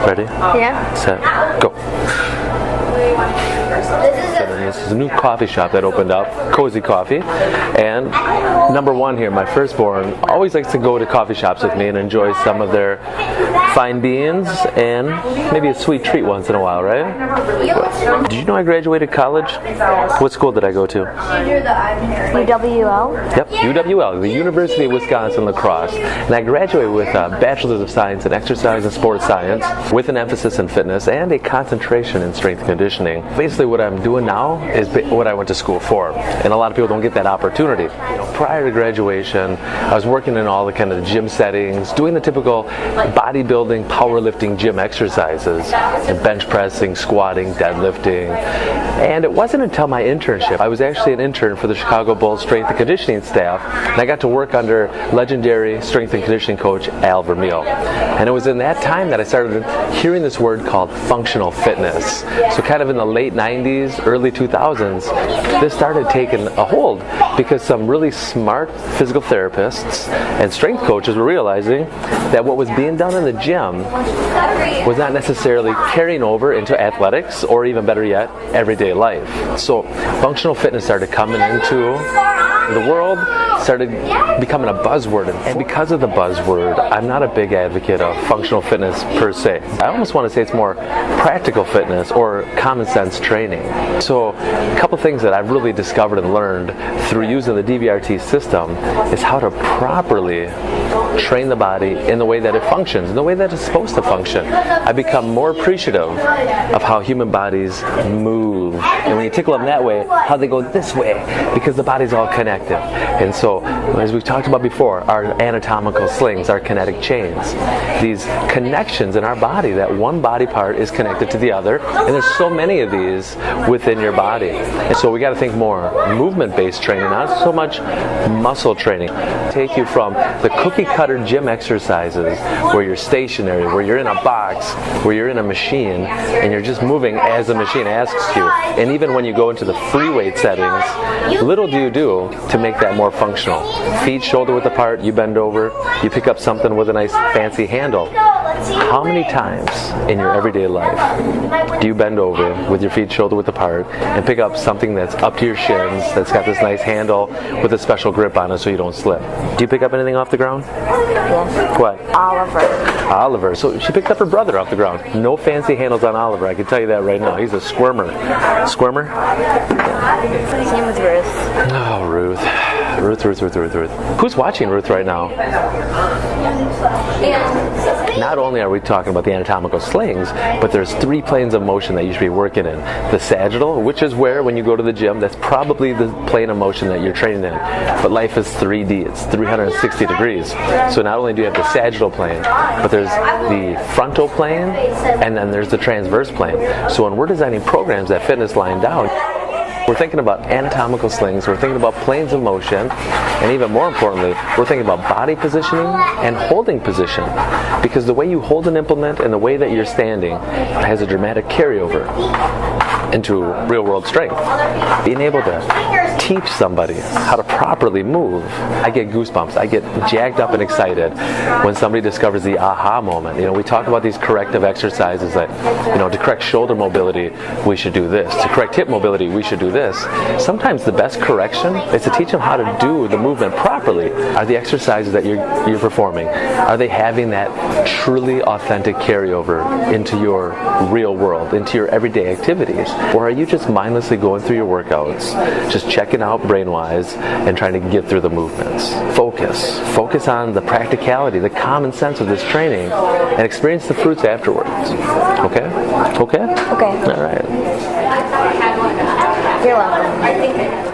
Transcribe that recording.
Ready? Yeah. Set, go. This is a new coffee shop that opened up, Cozy Coffee, and number one here, my firstborn, always likes to go to coffee shops with me and enjoy some of their fine beans and maybe a sweet treat once in a while, right? Did you know I graduated college? What school did I go to? UWL? Yep, UWL, the University of Wisconsin La Crosse, and I graduated with a Bachelor's of Science in Exercise and Sports Science with an emphasis in fitness and a concentration in strength conditioning. Basically what I'm doing now is what I went to school for, and a lot of people don't get that opportunity. Prior to graduation, I was working in all the kind of gym settings, doing the typical bodybuilding, powerlifting gym exercises, and bench pressing, squatting, deadlifting, and it wasn't until my internship, I was actually an intern for the Chicago Bulls strength and conditioning staff, and I got to work under legendary strength and conditioning coach Al Vermeil. And it was in that time that I started hearing this word called functional fitness. So kind of in the late 90s, early 2000s, this started taking a hold because some really smart physical therapists and strength coaches were realizing that what was being done in the gym was not necessarily carrying over into athletics or, even better yet, everyday life. So functional fitness started coming into the world, started becoming a buzzword, and because of the buzzword, I'm not a big advocate of functional fitness per se. I almost want to say it's more practical fitness or common sense training. So a couple things that I've really discovered and learned through using the DVRT system is how to properly train the body in the way that it functions, in the way that it's supposed to function. I become more appreciative of how human bodies move, and when you tickle them that way, how they go this way, because the body's all connected. And so, as we've talked about before, our anatomical slings, our kinetic chains, these connections in our body, that one body part is connected to the other, and there's so many of these within your body. And so we got to think more movement-based training, not so much muscle training. Take you from the cookie-cutter gym exercises where you're stationary, where you're in a box, where you're in a machine, and you're just moving as the machine asks you. And even when you go into the free weight settings, little do you do to make that more functional. Feet shoulder width apart, you bend over, you pick up something with a nice fancy handle. How many times in your everyday life do you bend over with your feet shoulder width apart and pick up something that's up to your shins, that's got this nice handle with a special grip on it so you don't slip? Do you pick up anything off the ground? Yes. What? Oliver. So she picked up her brother off the ground. No fancy handles on Oliver, I can tell you that right now. He's a squirmer. Squirmer? Same with Ruth. Oh, Ruth. Who's watching Ruth right now? Not only are we talking about the anatomical slings, but there's 3 planes of motion that you should be working in. The sagittal, which is where when you go to the gym, that's probably the plane of motion that you're training in. But life is 3D, it's 360 degrees. So not only do you have the sagittal plane, but there's the frontal plane, and then there's the transverse plane. So when we're designing programs that Fitness Line down, we're thinking about anatomical slings, we're thinking about planes of motion, and even more importantly, we're thinking about body positioning and holding position. Because the way you hold an implement and the way that you're standing has a dramatic carryover into real world strength. Being able to teach somebody how to properly move, I get goosebumps. I get jacked up and excited when somebody discovers the aha moment. We talk about these corrective exercises that, to correct shoulder mobility, we should do this. To correct hip mobility, we should do this. Sometimes the best correction is to teach them how to do the movement properly. Are the exercises that you're performing, are they having that truly authentic carryover into your real world, into your everyday activities? Or are you just mindlessly going through your workouts, just checking out brain-wise and trying to get through the movements? Focus on the practicality, the common sense of this training, and experience the fruits afterwards. Okay? Okay. All right. You're welcome.